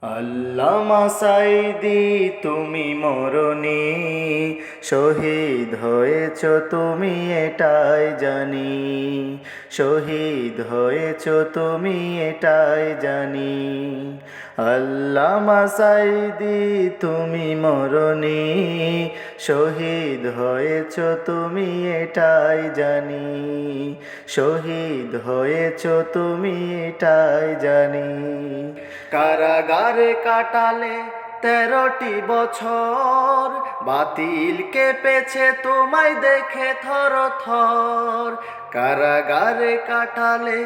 আল্লামা সাঈদী তুমি মরণি, শহীদ হয়েছ তুমি এটাই জানি, শহীদ হয়েছ তুমি এটাই জানি। আল্লামা সাঈদী তুমি মরণি, শহীদ হয়েছ তুমি এটাই জানি, শহীদ হয়েছ তুমি এটাই জানি। কারাগারে কাটালে 13টি বছর, বাতিল কেঁপেছে তোমায় দেখে থর থর। কারাগারে কাটালে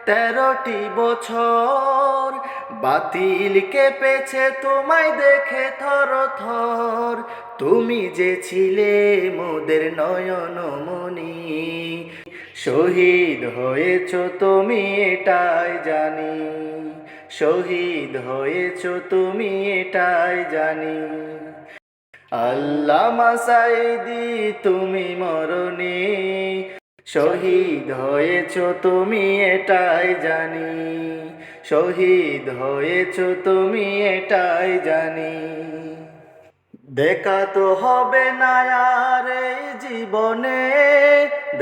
13টি বছর, বাতিল কেঁপেছে তোমায় দেখে থর থর। তুমি যে ছিলে মোদের নয়নমণি, শহীদ হয়েছ তুমি এটাই জানি, শহীদ হয়েছ তুমি এটাই জানি। আল্লামা সাঈদী তুমি মরণি, শহীদ হয়েছ তুমি এটাই জানি, শহীদ হয়েছ তুমি এটাই জানি। দেখা তো হবে না আর এই জীবনে,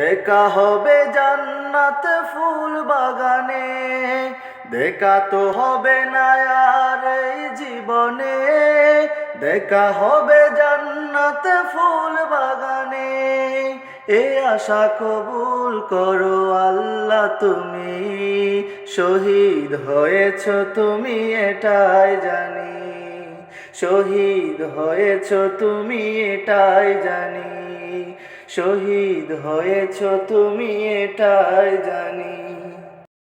দেখা হবে জান্নাত ফুল বাগানে। দেখা তো হবে না আর এই জীবনে, দেখা হবে জান্নাত ফুল বাগানে। এ আশা কবুল করো আল্লাহ তুমি, শহীদ হয়েছ তুমি এটাই জানি, শহীদ হয়েছ তুমি এটাই জানি, শহীদ হয়েছ তুমি এটাই জানি।